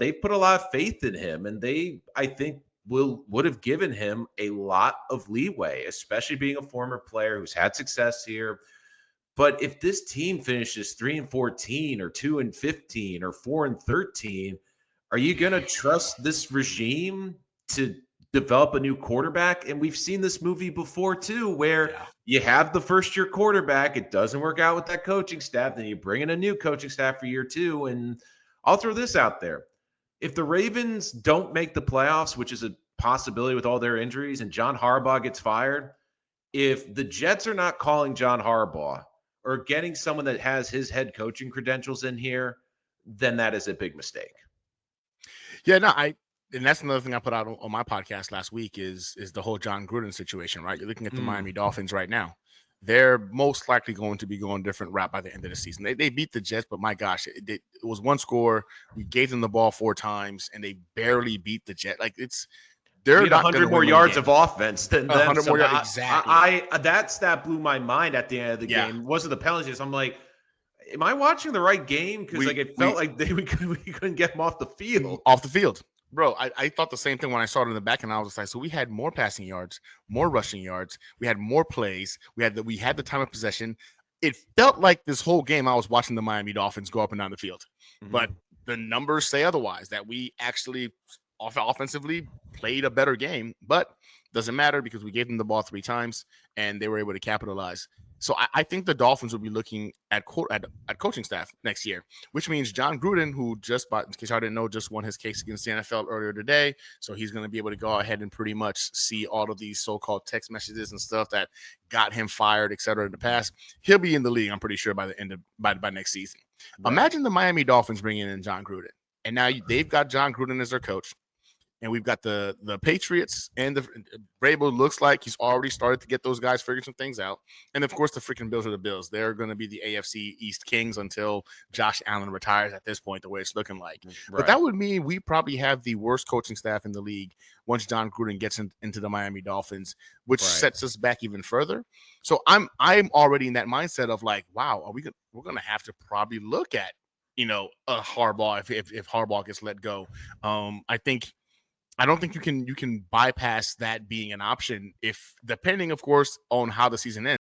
they put a lot of faith in him, and I think, would have given him a lot of leeway, especially being a former player who's had success here. But if this team finishes 3-14 or 2-15 or 4-13, are you going to trust this regime to develop a new quarterback? And we've seen this movie before too, where Yeah. you have the first year quarterback, it doesn't work out with that coaching staff, then you bring in a new coaching staff for year two. And I'll throw this out there. If the Ravens don't make the playoffs, which is a possibility with all their injuries, and John Harbaugh gets fired, if the Jets are not calling John Harbaugh or getting someone that has his head coaching credentials in here, then that is a big mistake. Yeah, no, and that's another thing I put out on my podcast last week is the whole John Gruden situation, right? You're looking at the Miami Dolphins right now. They're most likely going to be going a different route by the end of the season. They beat the Jets, but my gosh, it was one score. We gave them the ball 4 times, and they barely beat the Jets. Like they're We had not going to 100 more win many yards games. of offense than them. 100 more yards, Somehow, exactly. that blew my mind at the end of the Yeah. game. Wasn't the penalties? I'm like, am I watching the right game? Because it felt like we couldn't get them off the field. Off the field. Bro, I thought the same thing when I saw it in the back, and I was like, so we had more passing yards, more rushing yards, we had more plays, we had the time of possession. It felt like this whole game I was watching the Miami Dolphins go up and down the field. But the numbers say otherwise, that we actually offensively played a better game, but doesn't matter because we gave them the ball 3 times and they were able to capitalize. So I think the Dolphins will be looking at coaching staff next year, which means John Gruden, who just in case I didn't know, just won his case against the NFL earlier today. So he's going to be able to go ahead and pretty much see all of these so-called text messages and stuff that got him fired, et cetera, in the past. He'll be in the league, I'm pretty sure, by the end of by next season. Right. Imagine the Miami Dolphins bringing in John Gruden, and now they've got John Gruden as their coach. And we've got the Patriots, and the Vrabel looks like he's already started to get those guys figuring some things out. And of course, the freaking Bills are the Bills. They're going to be the AFC East Kings until Josh Allen retires at this point, the way it's looking like. Right. But that would mean we probably have the worst coaching staff in the league once John Gruden gets into the Miami Dolphins, which sets us back even further. So I'm already in that mindset of like, wow, we're going to have to probably look at, a Harbaugh if Harbaugh gets let go. I don't think you can bypass that being an option if, depending, of course, on how the season ends.